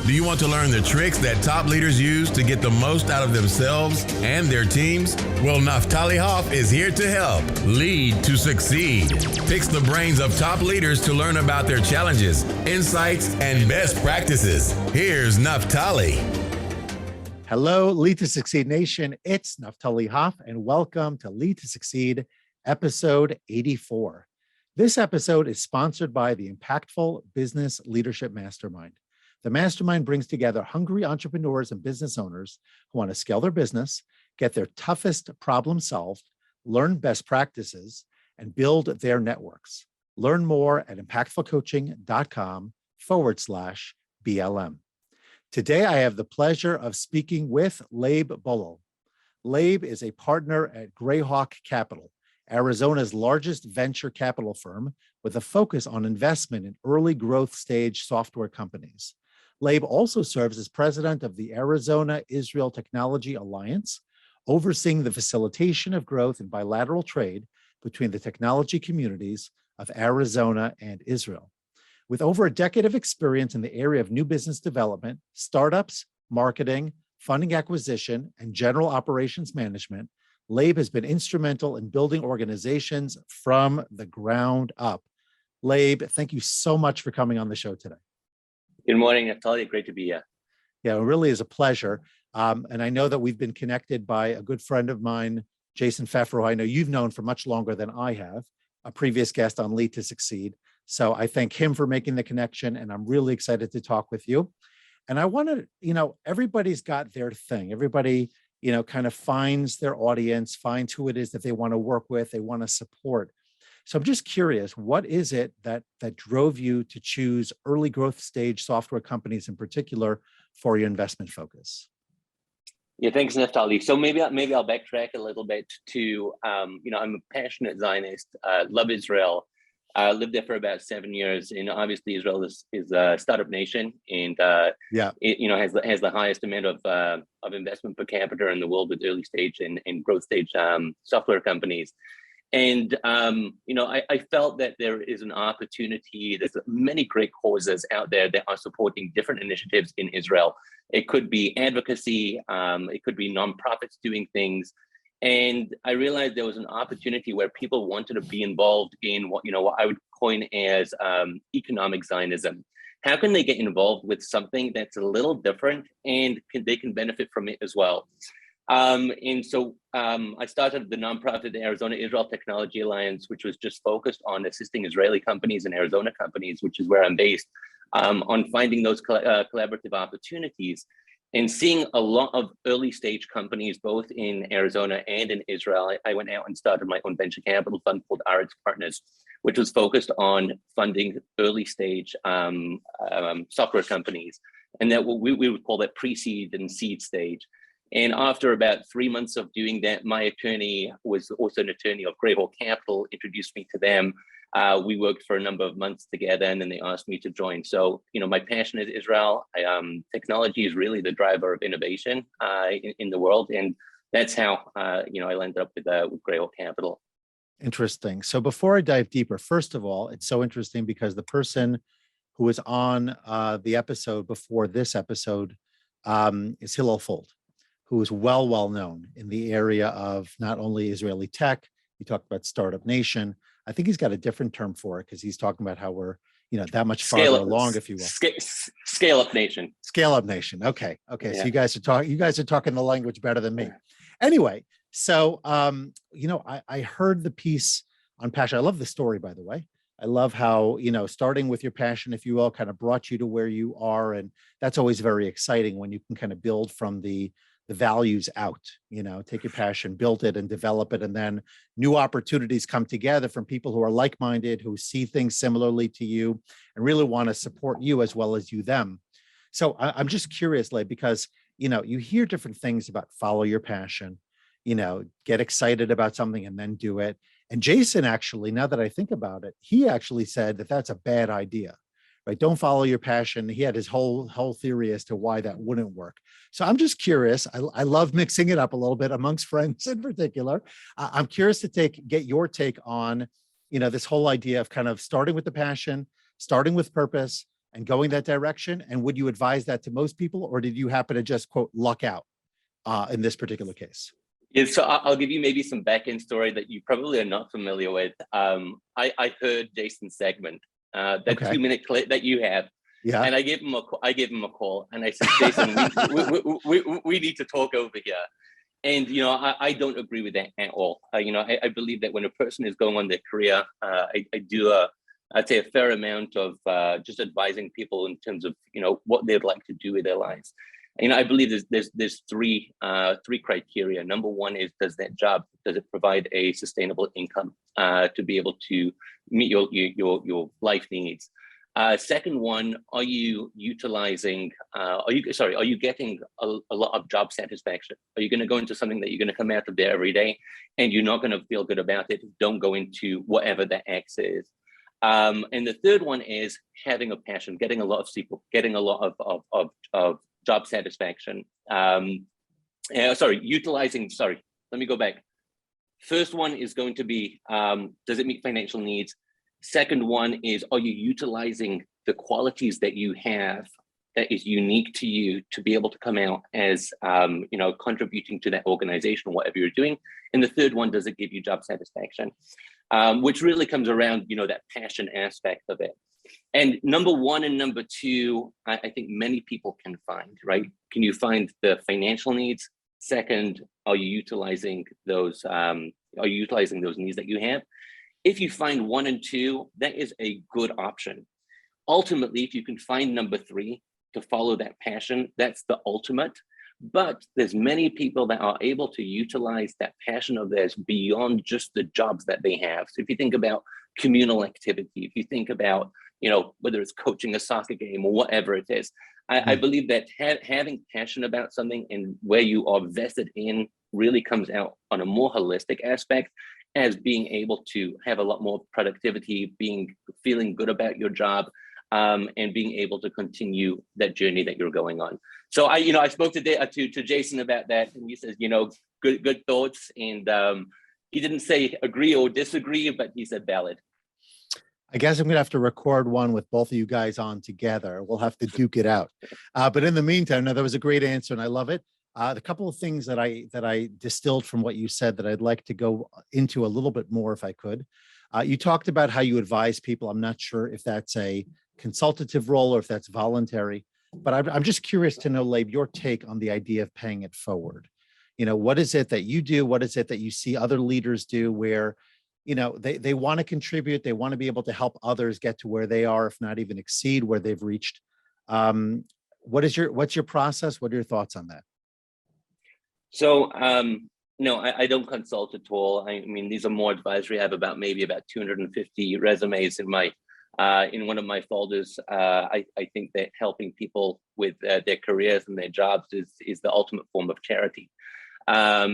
Do you want to learn the tricks that top leaders use to get the most out of themselves and their teams? Well, Naftali Hoff is here to help. Lead to succeed. Picks the brains of top leaders to learn about their challenges, insights, and best practices. Here's Naftali. Hello, Lead to Succeed Nation. It's Naftali Hoff, and welcome to Lead to Succeed, episode 84. This episode is sponsored by the Impactful Business Leadership Mastermind. The mastermind brings together hungry entrepreneurs and business owners who want to scale their business, get their toughest problem solved, learn best practices, and build their networks. Learn more at impactfulcoaching.com/BLM. Today, I have the pleasure of speaking with Leib Bolel. Leib is a partner at Grayhawk Capital, Arizona's largest venture capital firm with a focus on investment in early growth stage software companies. Leib also serves as president of the Arizona-Israel Technology Alliance, overseeing the facilitation of growth in bilateral trade between the technology communities of Arizona and Israel. With over a decade of experience in the area of new business development, startups, marketing, funding acquisition, and general operations management, Leib has been instrumental in building organizations from the ground up. Leib, thank you so much for coming on the show today. Good morning, Naftali. Great to be here. Yeah, it really is a pleasure. And I know that we've been connected by a good friend of mine, Jason Pfeffer, who I know you've known for much longer than I have, a previous guest on Lead to Succeed. So I thank him for making the connection, and I'm really excited to talk with you. And I want to, everybody's got their thing. Everybody, kind of finds their audience, finds who it is that they want to work with, they want to support. So I'm just curious, what is it that drove you to choose early growth stage software companies in particular for your investment focus? Yeah, thanks, Naftali. So maybe I'll backtrack a little bit to, I'm a passionate Zionist, love Israel, lived there for about 7 years, and obviously Israel is a startup nation, and it has the highest amount of investment per capita in the world with early stage and growth stage software companies. And, I felt that there is an opportunity. There's many great causes out there that are supporting different initiatives in Israel. It could be advocacy, it could be nonprofits doing things. And I realized there was an opportunity where people wanted to be involved in what I would coin as economic Zionism. How can they get involved with something that's a little different and they can benefit from it as well? And so I started the nonprofit, the Arizona-Israel Technology Alliance, which was just focused on assisting Israeli companies and Arizona companies, which is where I'm based, on finding those collaborative opportunities and seeing a lot of early stage companies, both in Arizona and in Israel. I went out and started my own venture capital fund called RX Partners, which was focused on funding early stage software companies. And that we would call that pre-seed and seed stage. And after about 3 months of doing that, my attorney was also an attorney of Grayhawk Capital, introduced me to them. We worked for a number of months together, and then they asked me to join. So, my passion is Israel. Technology is really the driver of innovation in the world. And that's how, I landed up with Grayhawk Capital. Interesting. So before I dive deeper, first of all, it's so interesting because the person who was on the episode before this episode is Hillel Fold, who is well known in the area of not only Israeli tech. He talked about Startup Nation. I think he's got a different term for it because he's talking about how we're, that much farther along, if you will. Scale up nation. Scale up nation. Okay. Yeah. So you guys are talking the language better than me. Anyway, so I heard the piece on passion. I love the story, by the way. I love how, starting with your passion, if you will, kind of brought you to where you are. And that's always very exciting when you can kind of build from the values out, take your passion, build it and develop it. And then new opportunities come together from people who are like-minded, who see things similarly to you and really want to support you as well as you them. So I'm just curious, Leib, because, you hear different things about follow your passion, get excited about something and then do it. And Jason, actually, now that I think about it, he actually said that that's a bad idea. Right? Don't follow your passion. He had his whole theory as to why that wouldn't work. So I'm just curious. I love mixing it up a little bit amongst friends in particular. I'm curious to get your take on, this whole idea of kind of starting with the passion, starting with purpose, and going that direction? And would you advise that to most people, or did you happen to just quote luck out in this particular case? Yeah, so I'll give you maybe some back-end story that you probably are not familiar with. I heard Jason's segment, that Okay. 2-minute clip that you have, Yeah. and I gave him a call, and I said, Jason, we need to talk over here. And I don't agree with that at all. I believe that when a person is going on their career, I do I'd say a fair amount of just advising people in terms of what they'd like to do with their lives. I believe there's three criteria. Number one is, does it provide a sustainable income to be able to meet your life needs? Second one, are you utilizing, are you getting a lot of job satisfaction? Are you going to go into something that you're going to come out of there every day and you're not going to feel good about it? Don't go into whatever the X is. And the third one is having a passion, getting a lot of people, getting a lot of job satisfaction. Let me go back. First one is going to be, does it meet financial needs? Second one is, are you utilizing the qualities that you have that is unique to you to be able to come out as, contributing to that organization or whatever you're doing? And the third one, does it give you job satisfaction? Which really comes around, that passion aspect of it. And number one and number two, I think many people can find, right? Can you find the financial needs? Second, are you utilizing those needs that you have? If you find one and two, that is a good option. Ultimately, if you can find number three to follow that passion, that's the ultimate. But there's many people that are able to utilize that passion of theirs beyond just the jobs that they have. So if you think about communal activity, if you think about, whether it's coaching a soccer game or whatever it is, I believe that having passion about something and where you are vested in really comes out on a more holistic aspect, as being able to have a lot more productivity, feeling good about your job, and being able to continue that journey that you're going on. So I spoke to Jason about that, and he says, good thoughts, and he didn't say agree or disagree, but he said valid. I guess I'm going to have to record one with both of you guys on together. We'll have to duke it out. But in the meantime, no, that was a great answer, and I love it. The couple of things that I distilled from what you said that I'd like to go into a little bit more, if I could. You talked about how you advise people. I'm not sure if that's a consultative role or if that's voluntary, but I'm just curious to know, Leib, your take on the idea of paying it forward. What is it that you do? What is it that you see other leaders do where, they want to contribute, they want to be able to help others get to where they are, if not even exceed where they've reached. What's your process? What are your thoughts on that? So, no, I don't consult at all. I mean, these are more advisory. I have about 250 resumes in one of my folders. I think that helping people with their careers and their jobs is the ultimate form of charity. I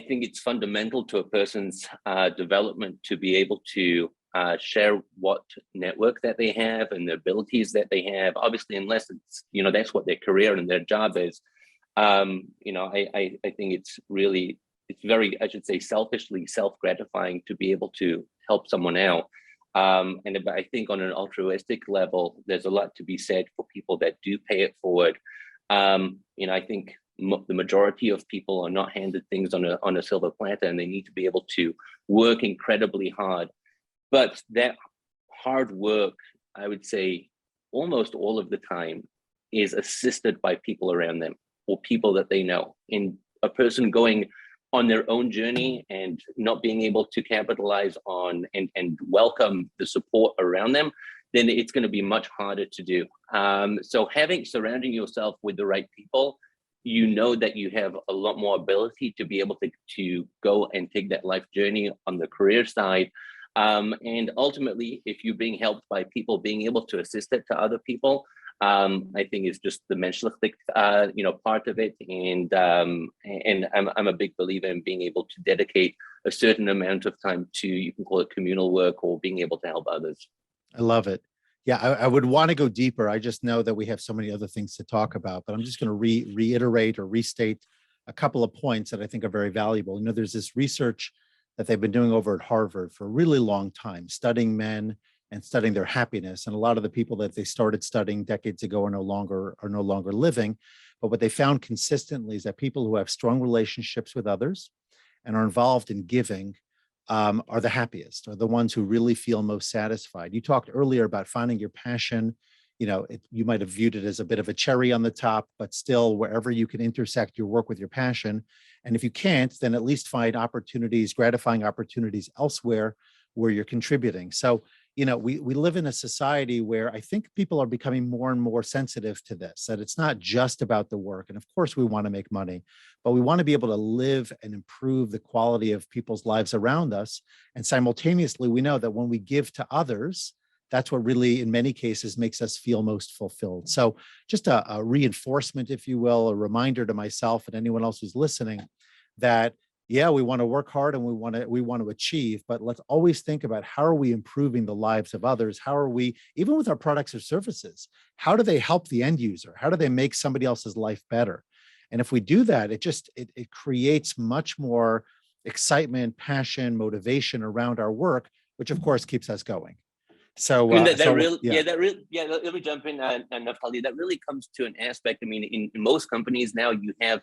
think it's fundamental to a person's development to be able to share what network that they have and the abilities that they have. Obviously, unless it's, that's what their career and their job is. I think it's very, I should say, selfishly self-gratifying to be able to help someone out. And I think on an altruistic level, there's a lot to be said for people that do pay it forward. I think the majority of people are not handed things on a silver platter, and they need to be able to work incredibly hard. But that hard work, I would say, almost all of the time is assisted by people around them or people that they know. In a person going on their own journey and not being able to capitalize on and welcome the support around them, then it's going to be much harder to do. So surrounding yourself with the right people, that you have a lot more ability to be able to go and take that life journey on the career side. And ultimately, if you're being helped by people, being able to assist it to other people, I think is just the menschlich, part of it. And I'm a big believer in being able to dedicate a certain amount of time to, you can call it communal work, or being able to help others. I love it. Yeah, I would want to go deeper. I just know that we have so many other things to talk about, but I'm just going to reiterate or restate a couple of points that I think are very valuable. There's this research that they've been doing over at Harvard for a really long time, studying men and studying their happiness. And a lot of the people that they started studying decades ago are no longer living. But what they found consistently is that people who have strong relationships with others and are involved in giving are the happiest, are the ones who really feel most satisfied. You talked earlier about finding your passion. You might have viewed it as a bit of a cherry on the top, but still, wherever you can intersect your work with your passion. And if you can't, then at least find opportunities, gratifying opportunities elsewhere where you're contributing. So, we live in a society where I think people are becoming more and more sensitive to this, that it's not just about the work. And of course, we want to make money, but we want to be able to live and improve the quality of people's lives around us. And simultaneously, we know that when we give to others, that's what really, in many cases, makes us feel most fulfilled. So just a reinforcement, if you will, a reminder to myself and anyone else who's listening that, yeah, we want to work hard and we want to achieve, but let's always think about how are we improving the lives of others? How are we, even with our products or services, how do they help the end user? How do they make somebody else's life better? And if we do that, it creates much more excitement, passion, motivation around our work, which of course keeps us going. So, let me jump in, Naftali. That really comes to an aspect. I mean, in most companies now, you have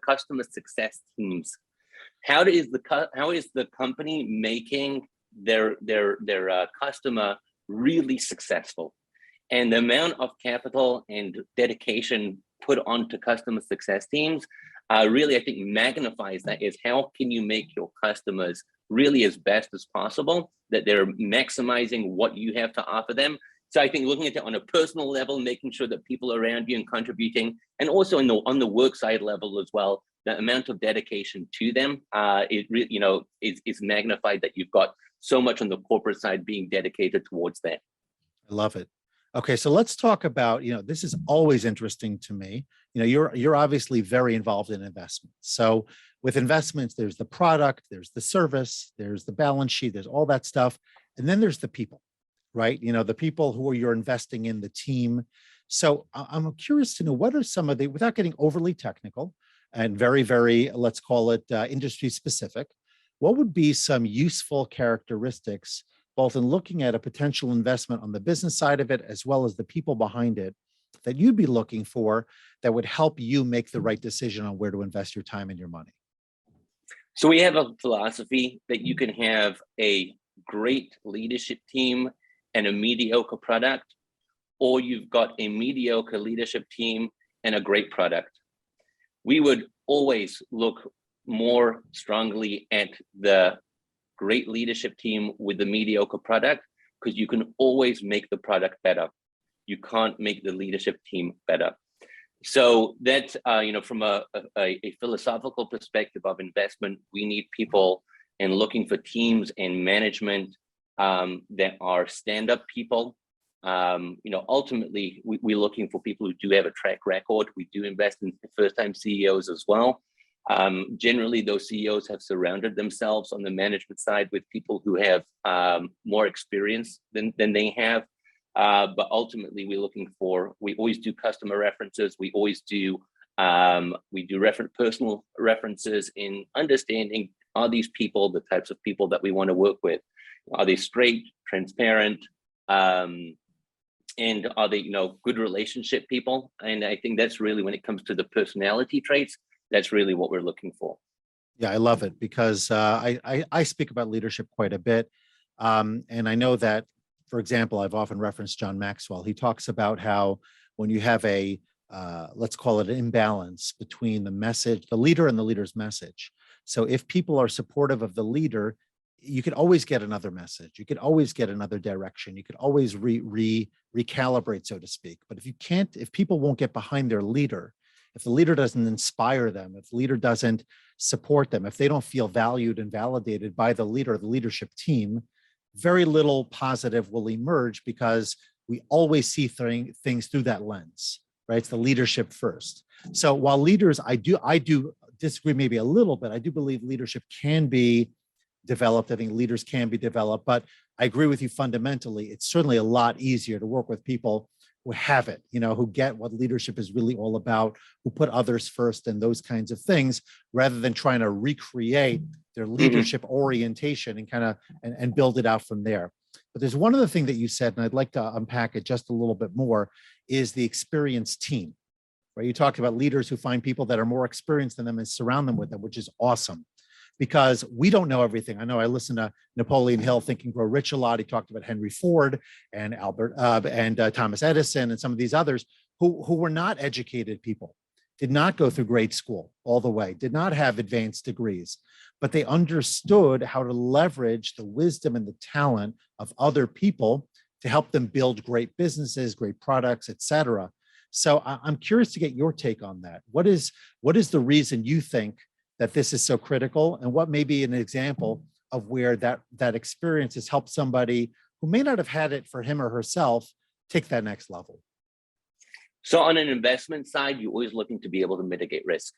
customer success teams. How is the company making their customer really successful? And the amount of capital and dedication put onto customer success teams really, I think, magnifies that. Is how can you make your customers really as best as possible, that they're maximizing what you have to offer them. So I think looking at it on a personal level, making sure that people around you and contributing, and also on the work side level as well, the amount of dedication to them is magnified, that you've got so much on the corporate side being dedicated towards that. I love it. Okay, so let's talk about, this is always interesting to me. You're obviously very involved in investments. So with investments, there's the product, there's the service, there's the balance sheet, there's all that stuff. And then there's the people, right? The people who you're investing in, the team. So I'm curious to know, what are some of the, without getting overly technical and very, very, let's call it industry specific, what would be some useful characteristics, both in looking at a potential investment on the business side of it, as well as the people behind it, that you'd be looking for that would help you make the right decision on where to invest your time and your money? So we have a philosophy that you can have a great leadership team and a mediocre product, or you've got a mediocre leadership team and a great product. We would always look more strongly at the great leadership team with the mediocre product, because you can always make the product better. You can't make the leadership team better. So that's, from a philosophical perspective of investment, we need people and looking for teams and management that are stand-up people. Ultimately, we're looking for people who do have a track record. We do invest in first-time CEOs as well. Generally, those CEOs have surrounded themselves on the management side with people who have more experience than they have. But ultimately, we always do customer references. We always do, personal references in understanding, are these people the types of people that we want to work with? Are they straight, transparent, and are they, good relationship people? And I think that's really, when it comes to the personality traits, that's really what we're looking for. Yeah, I love it, because I speak about leadership quite a bit. And I know that, for example, I've often referenced John Maxwell. He talks about how when you have a, let's call it an imbalance between the leader and the leader's message. So if people are supportive of the leader, you could always get another message. You could always get another direction. You could always recalibrate, so to speak. But if people won't get behind their leader, if the leader doesn't inspire them, if the leader doesn't support them, if they don't feel valued and validated by the leader or the leadership team, very little positive will emerge, because we always see things through that lens, right? It's the leadership first. So while leaders, I do disagree maybe a little bit. I do believe leadership can be developed. I think leaders can be developed, but I agree with you fundamentally. It's certainly a lot easier to work with people who have it, who get what leadership is really all about, who put others first and those kinds of things, rather than trying to recreate their leadership orientation and and build it out from there. But there's one other thing that you said, and I'd like to unpack it just a little bit more, is the experienced team, right? You talked about leaders who find people that are more experienced than them and surround them with them, which is awesome, because we don't know everything. I know I listened to Napoleon Hill, Think and Grow Rich, a lot. He talked about Henry Ford and Thomas Edison and some of these others who were not educated people, did not go through grade school all the way, did not have advanced degrees, but they understood how to leverage the wisdom and the talent of other people to help them build great businesses, great products, et cetera. So I'm curious to get your take on that. What is the reason you think that this is so critical, and what may be an example of where that experience has helped somebody who may not have had it for him or herself take that next level? So on an investment side, you're always looking to be able to mitigate risk.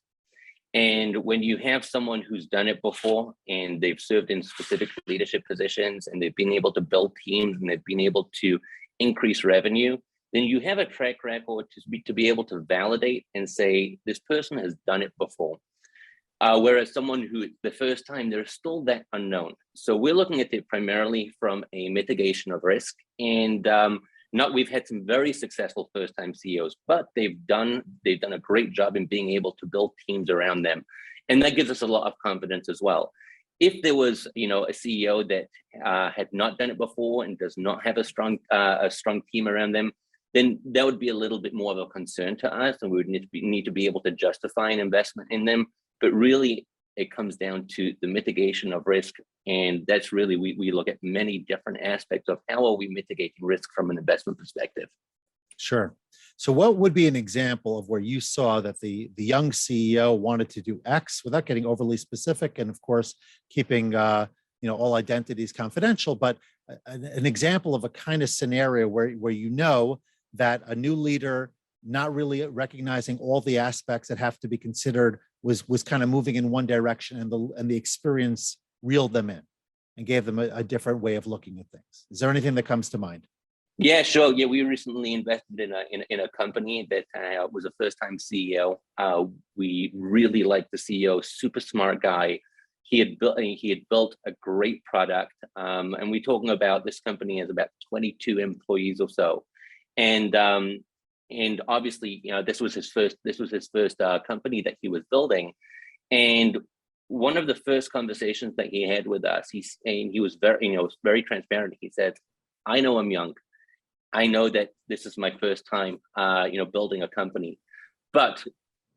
And when you have someone who's done it before and they've served in specific leadership positions and they've been able to build teams and they've been able to increase revenue, then you have a track record to be able to validate and say, this person has done it before. Whereas someone who, the first time, they're still that unknown. So we're looking at it primarily from a mitigation of risk. And we've had some very successful first-time CEOs, but they've done a great job in being able to build teams around them. And that gives us a lot of confidence as well. If there was, a CEO that had not done it before and does not have a strong team around them, then that would be a little bit more of a concern to us, and we would need to be able to justify an investment in them. But really, it comes down to the mitigation of risk. And that's really, we look at many different aspects of how are we mitigating risk from an investment perspective. Sure. So what would be an example of where you saw that the young CEO wanted to do X without getting overly specific, and of course, keeping all identities confidential, but an example of a kind of scenario where that a new leader not really recognizing all the aspects that have to be considered was kind of moving in one direction, and the experience reeled them in and gave them a different way of looking at things. Is there anything that comes to mind? Yeah, sure. Yeah, we recently invested in a company that was a first-time CEO. We really liked the CEO, super smart guy. He had built a great product, and we're talking about this company has about 22 employees or so, and obviously, this was his first company that he was building. And one of the first conversations that he had with us, he was very transparent. He said, "I know I'm young. I know that this is my first time, building a company. But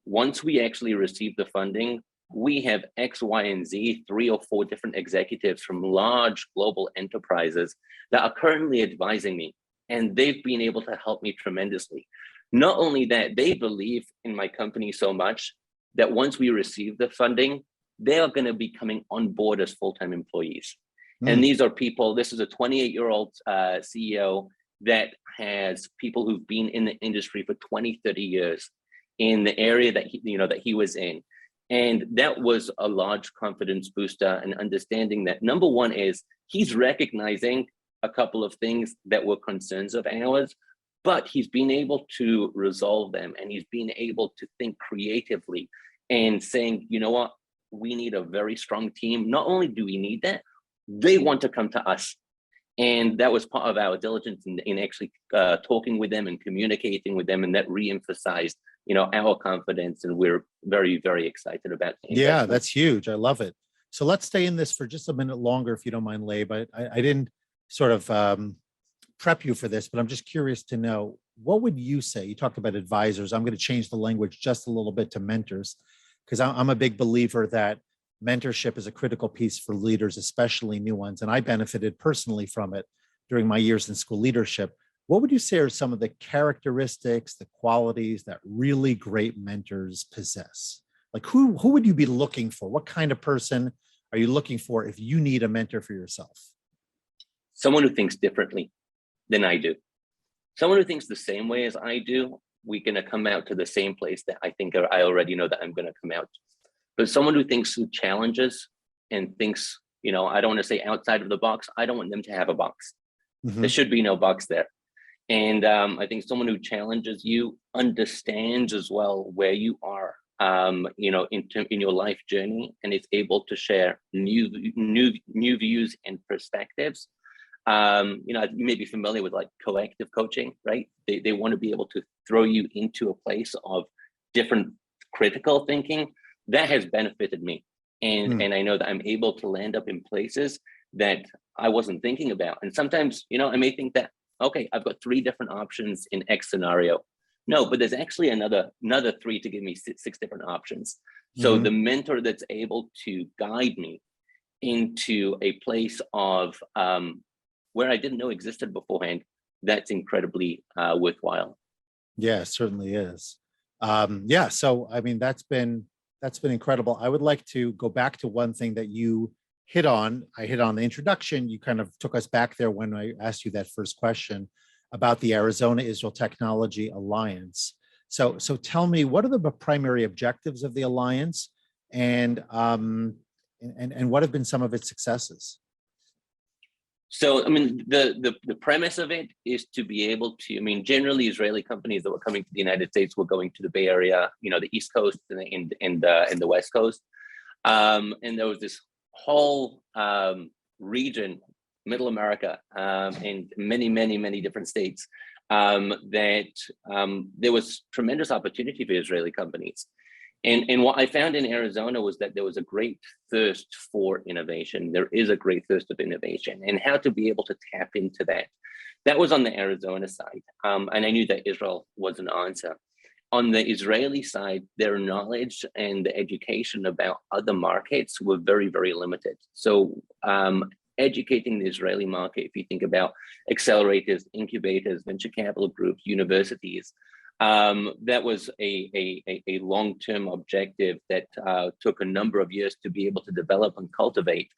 once we actually receive the funding, we have X, Y, and Z, 3 or 4 different executives from large global enterprises that are currently advising me. And they've been able to help me tremendously. Not only that, they believe in my company so much that once we receive the funding, they are going to be coming on board as full-time employees." And these are people, this is a 28-year-old CEO that has people who've been in the industry for 20, 30 years in the area that he was in. And that was a large confidence booster, and understanding that number one is he's recognizing a couple of things that were concerns of ours, but he's been able to resolve them, and he's been able to think creatively and saying, you know what, we need a very strong team. Not only do we need that, they want to come to us. And that was part of our diligence in actually talking with them and communicating with them, and that re-emphasized, our confidence, and we're very, very excited about it. Yeah, that's huge. I love it. So let's stay in this for just a minute longer, if you don't mind, Leib. I didn't sort of prep you for this, but I'm just curious to know, what would you say? You talked about advisors. I'm going to change the language just a little bit to mentors, because I'm a big believer that mentorship is a critical piece for leaders, especially new ones. And I benefited personally from it during my years in school leadership. What would you say are some of the characteristics, the qualities that really great mentors possess? Like who would you be looking for? What kind of person are you looking for if you need a mentor for yourself? Someone who thinks differently than I do. Someone who thinks the same way as I do, we're going to come out to the same place that I think I already know that I'm going to come out. But someone who challenges and thinks, I don't want to say outside of the box. I don't want them to have a box. Mm-hmm. There should be no box there. And I think someone who challenges you understands as well where you are, in your life journey, and is able to share new views and perspectives. You may be familiar with like coactive coaching, right? They want to be able to throw you into a place of different critical thinking. That has benefited me. And I know that I'm able to land up in places that I wasn't thinking about. And sometimes, I may think that, okay, I've got 3 different options in X scenario. No, but there's actually another 3 to give me 6 different options. So the mentor that's able to guide me into a place of where I didn't know existed beforehand, that's incredibly worthwhile. Yeah, it certainly is. Yeah, so I mean, that's been incredible. I would like to go back to one thing that you hit on. I hit on the introduction. You kind of took us back there when I asked you that first question about the Arizona-Israel Technology Alliance. So tell me, what are the primary objectives of the alliance, and what have been some of its successes? So, I mean, the premise of it is to be able to, generally Israeli companies that were coming to the United States were going to the Bay Area, the East Coast and the West Coast. And there was this whole region, Middle America, and many different states, that there was tremendous opportunity for Israeli companies. And what I found in Arizona was that there was a great thirst for innovation. There is a great thirst of innovation, and how to be able to tap into that. That was on the Arizona side. And I knew that Israel was an answer. On the Israeli side, their knowledge and the education about other markets were very, very limited. So educating the Israeli market, if you think about accelerators, incubators, venture capital groups, universities, that was a long-term objective that took a number of years to be able to develop and cultivate.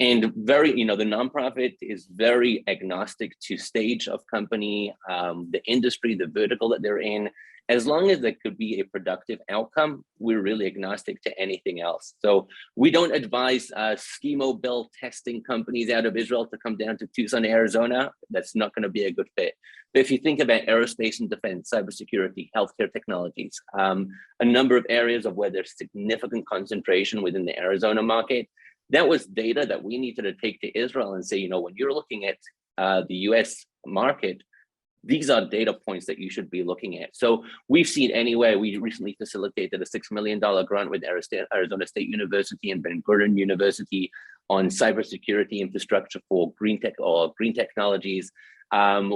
And the nonprofit is very agnostic to stage of company, the industry, the vertical that they're in. As long as there could be a productive outcome, we're really agnostic to anything else. So we don't advise schemo bill testing companies out of Israel to come down to Tucson, Arizona. That's not going to be a good fit. But if you think about aerospace and defense, cybersecurity, healthcare technologies, a number of areas of where there's significant concentration within the Arizona market, that was data that we needed to take to Israel and say, when you're looking at the US market, these are data points that you should be looking at. So we've seen anywhere. We recently facilitated a $6 million grant with Arizona State University and Ben Gurion University on cybersecurity infrastructure for green technologies.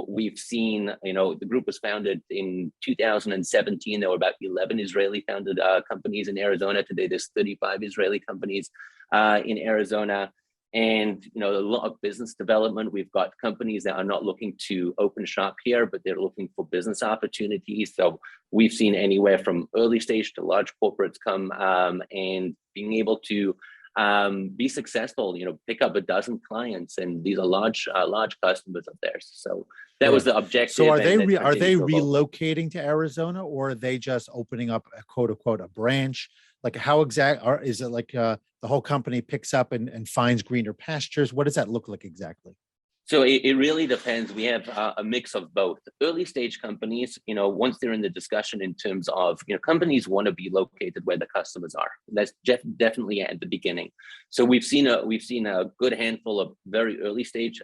We've seen, the group was founded in 2017. There were about 11 Israeli founded companies in Arizona. Today, there's 35 Israeli companies in Arizona. And a lot of business development. We've got companies that are not looking to open shop here, but they're looking for business opportunities. So we've seen anywhere from early stage to large corporates come and being able to be successful. Pick up a dozen clients, and these are large customers of theirs. So that was the objective. So are they relocating to Arizona, or are they just opening up a quote unquote a branch? Like how is it like the whole company picks up and finds greener pastures? What does that look like exactly? So it really depends. We have a mix of both. Early stage companies, once they're in the discussion in terms of, companies want to be located where the customers are. That's definitely at the beginning. So we've seen a good handful of very early stage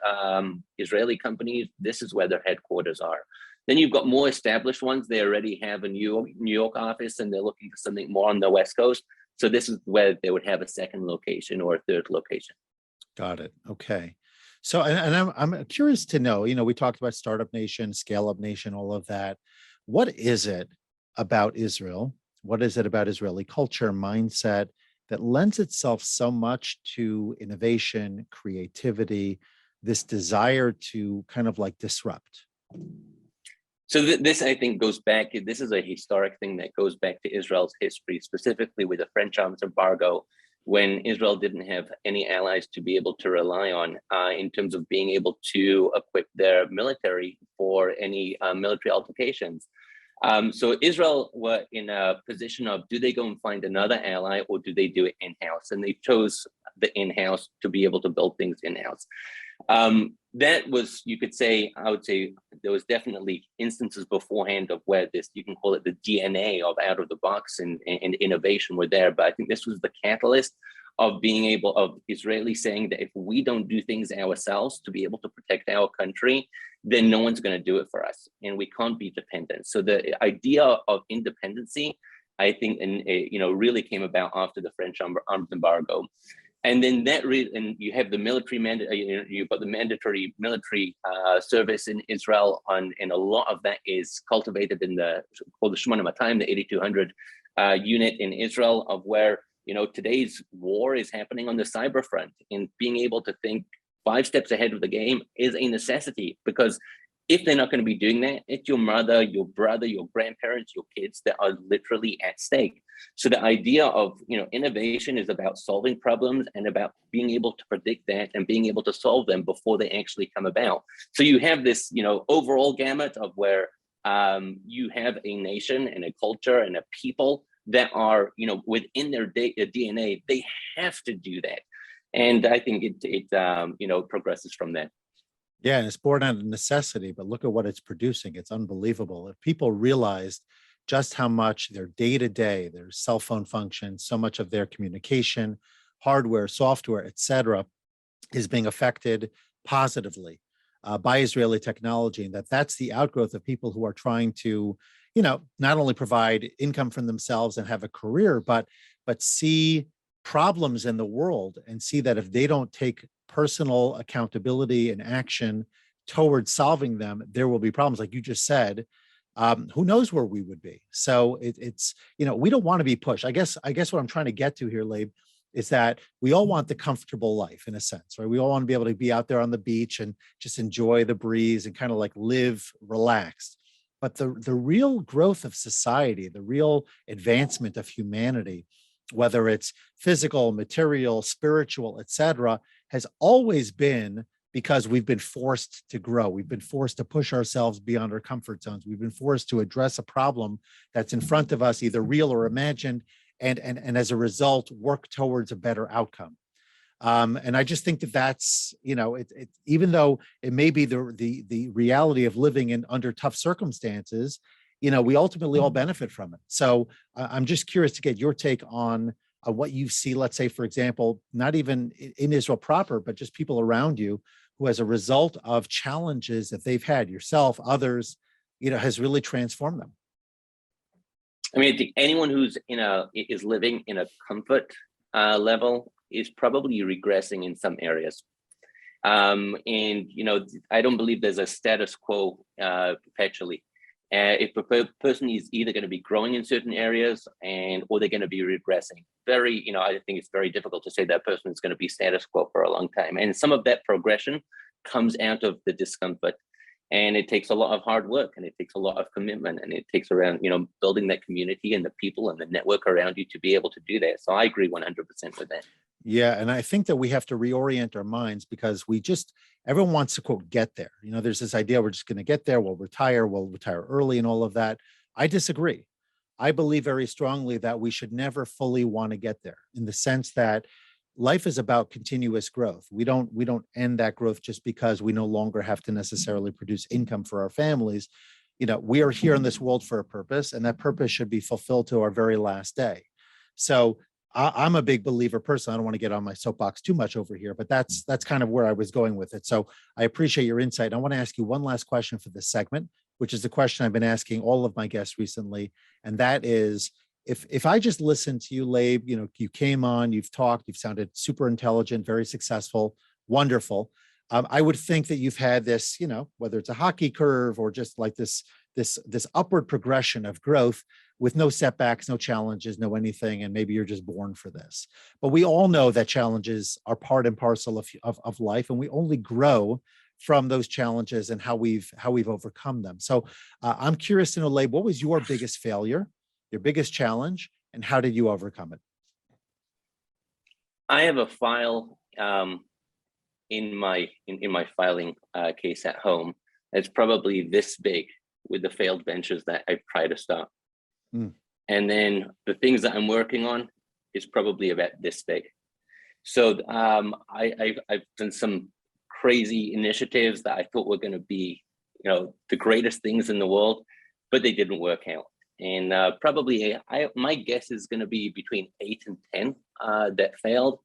Israeli companies. This is where their headquarters are. Then you've got more established ones. They already have a New York office, and they're looking for something more on the West Coast. So this is where they would have a second location or a third location. Got it. Okay. So, and I'm curious to know, we talked about Startup Nation, Scale Up Nation, all of that. What is it about Israel? What is it about Israeli culture, mindset that lends itself so much to innovation, creativity, this desire to kind of like disrupt? So this, I think, goes back, this is a historic thing that goes back to Israel's history, specifically with the French arms embargo, when Israel didn't have any allies to be able to rely on in terms of being able to equip their military for any military altercations. So Israel were in a position of, do they go and find another ally, or do they do it in-house? And they chose the in-house to be able to build things in-house. that was, you could say, I would say there was definitely instances beforehand of where this, you can call it the DNA of out of the box and innovation were there. But I think this was the catalyst of being able, of Israelis saying that if we don't do things ourselves to be able to protect our country, then no one's going to do it for us, and we can't be dependent. So the idea of independency, I think, really came about after the French arms embargo. And then and you have the military you've got the mandatory military service in Israel, and a lot of that is cultivated in called the 8200, the 8200 unit in Israel, of where today's war is happening on the cyber front, and being able to think 5 steps ahead of the game is a necessity, because if they're not going to be doing that, it's your mother, your brother, your grandparents, your kids that are literally at stake. So the idea of, innovation is about solving problems and about being able to predict that and being able to solve them before they actually come about. So you have this, overall gamut of where you have a nation and a culture and a people that are, within their DNA, they have to do that. And I think it progresses from that. Yeah, and it's born out of necessity, but look at what it's producing. It's unbelievable. If people realized just how much their day-to-day, their cell phone functions, so much of their communication, hardware, software, et cetera, is being affected positively by Israeli technology, and that's the outgrowth of people who are trying to, not only provide income for themselves and have a career, but see problems in the world and see that if they don't take personal accountability and action towards solving them, there will be problems. Like you just said, who knows where we would be? So it's we don't want to be pushed. I guess what I'm trying to get to here, Leib, is that we all want the comfortable life in a sense, right? We all want to be able to be out there on the beach and just enjoy the breeze and kind of like live relaxed. But the real growth of society, the real advancement of humanity, whether it's physical, material, spiritual, et cetera, has always been because we've been forced to grow. We've been forced to push ourselves beyond our comfort zones. We've been forced to address a problem that's in front of us, either real or imagined, and as a result, work towards a better outcome. And I just think that's, even though it may be the reality of living in under tough circumstances, we ultimately all benefit from it. So I'm just curious to get your take on what you see, let's say, for example, not even in Israel proper, but just people around you who, as a result of challenges that they've had, yourself, others, has really transformed them. I mean, I think anyone who's is living in a comfort level is probably regressing in some areas. And, I don't believe there's a status quo perpetually. If a person is either going to be growing in certain areas or they're going to be regressing. I think it's very difficult to say that person is going to be status quo for a long time. And some of that progression comes out of the discomfort. And it takes a lot of hard work, and it takes a lot of commitment, and it takes around, building that community and the people and the network around you to be able to do that. So I agree 100% with that. Yeah. And I think that we have to reorient our minds because everyone wants to, quote, get there. There's this idea we're just going to get there. We'll retire early and all of that. I disagree. I believe very strongly that we should never fully want to get there, in the sense that life is about continuous growth. We don't end that growth just because we no longer have to necessarily produce income for our families. We are here in this world for a purpose, and that purpose should be fulfilled to our very last day. So I'm a big believer personally. I don't want to get on my soapbox too much over here, but that's kind of where I was going with it. So I appreciate your insight. I want to ask you one last question for this segment, which is the question I've been asking all of my guests recently. And that is, if I just listened to you, Leib, you came on, you've talked, you've sounded super intelligent, very successful, wonderful. I would think that you've had this, whether it's a hockey curve or just like this upward progression of growth with no setbacks, no challenges, no anything, and maybe you're just born for this. But we all know that challenges are part and parcel of life, and we only grow from those challenges and how we've overcome them. So I'm curious to know, Leib, what was your biggest failure, your biggest challenge, and how did you overcome it? I have a file in my filing case at home that's probably this big, with the failed ventures that I've tried to stop. And then the things that I'm working on is probably about this big. So I've done some crazy initiatives that I thought were going to be, the greatest things in the world, but they didn't work out. And probably my guess is going to be between 8 and 10 that failed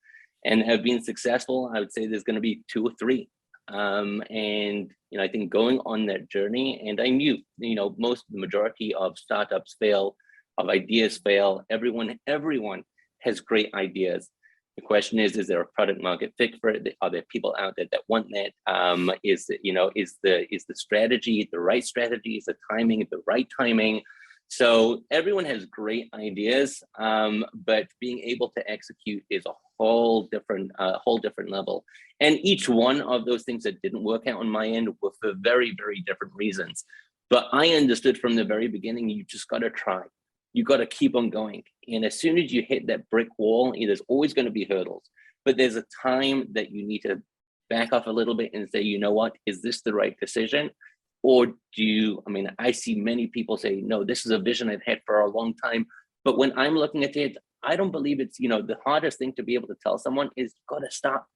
and have been successful. I would say there's going to be 2 or 3. And I think going on that journey, and I knew, the majority of startups fail, of ideas fail. Everyone has great ideas. The question is there a product market fit for it? Are there people out there that want that? Is the strategy the right strategy? Is the timing the right timing? So everyone has great ideas, but being able to execute is a whole different level. And each one of those things that didn't work out on my end were for very, very different reasons. But I understood from the very beginning, you just got to try. You got to keep on going. And as soon as you hit that brick wall, there's always going to be hurdles. But there's a time that you need to back off a little bit and say, you know what, is this the right decision? Or I see many people say, no, this is a vision I've had for a long time. But when I'm looking at it, I don't believe it's, the hardest thing to be able to tell someone is got to stop.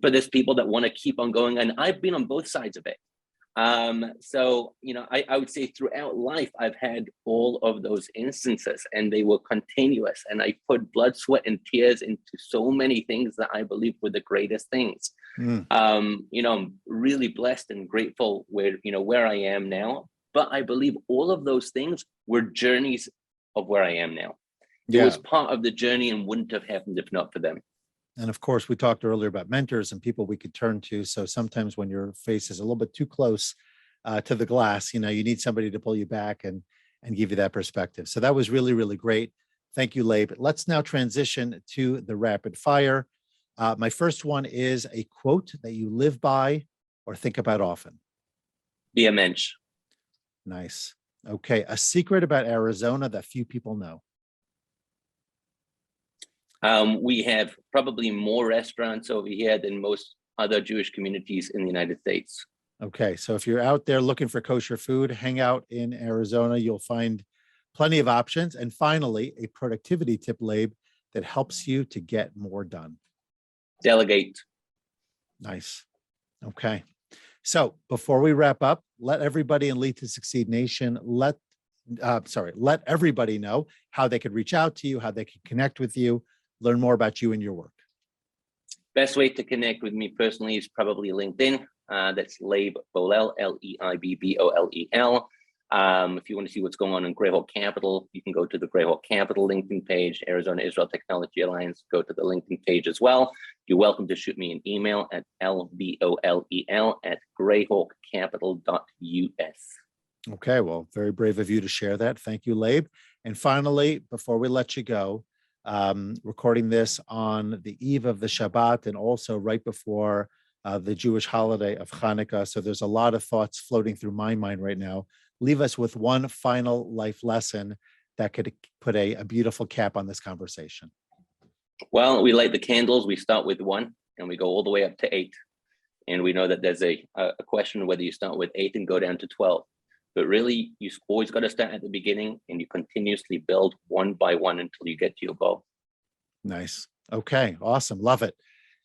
But there's people that want to keep on going. And I've been on both sides of it. So, I would say throughout life, I've had all of those instances and they were continuous. And I put blood, sweat, and tears into so many things that I believe were the greatest things. I'm really blessed and grateful where I am now. But I believe all of those things were journeys of where I am now. It was part of the journey and wouldn't have happened if not for them. And of course, we talked earlier about mentors and people we could turn to. So sometimes when your face is a little bit too close to the glass, you need somebody to pull you back and give you that perspective. So that was really, really great. Thank you, Leib. Let's now transition to the rapid fire. My first one is a quote that you live by or think about often. Be a mensch. Nice. Okay. A secret about Arizona that few people know. We have probably more restaurants over here than most other Jewish communities in the United States. Okay, so if you're out there looking for kosher food, hang out in Arizona, you'll find plenty of options. And finally, a productivity tip, Leib, that helps you to get more done. Delegate. Nice. Okay. So before we wrap up, let everybody in Lead to Succeed Nation, let everybody know how they could reach out to you, how they can connect with you, learn more about you and your work. Best way to connect with me personally is probably LinkedIn. That's Leib Bolel, Leibbol. If you want to see what's going on in Grayhawk Capital, you can go to the Grayhawk Capital LinkedIn page, Arizona Israel Technology Alliance, go to the LinkedIn page as well. You're welcome to shoot me an email at lbolel@grayhawkcapital.us. Okay, well, very brave of you to share that. Thank you, Leib. And finally, before we let you go, recording this on the eve of the Shabbat and also right before the Jewish holiday of Hanukkah. So there's a lot of thoughts floating through my mind right now. Leave us with one final life lesson that could put a beautiful cap on this conversation. Well, we light the candles. We start with 1 and we go all the way up to 8. And we know that there's a question whether you start with 8 and go down to 12. But really, you always got to start at the beginning and you continuously build one by one until you get to your goal. Nice. Okay. Awesome. Love it.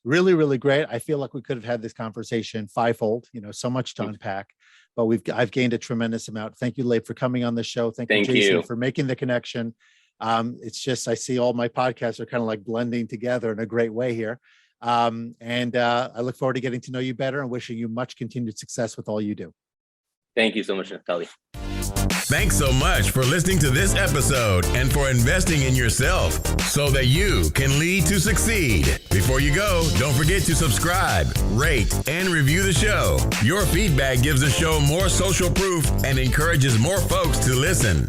Really, really great. I feel like we could have had this conversation fivefold, so much to unpack, but I've gained a tremendous amount. Thank you, Leib, for coming on the show. Thank you, Jason, for making the connection. It's just, I see all my podcasts are kind of like blending together in a great way here. And I look forward to getting to know you better and wishing you much continued success with all you do. Thank you so much, Naftali. Thanks so much for listening to this episode and for investing in yourself so that you can lead to succeed. Before you go, don't forget to subscribe, rate, and review the show. Your feedback gives the show more social proof and encourages more folks to listen.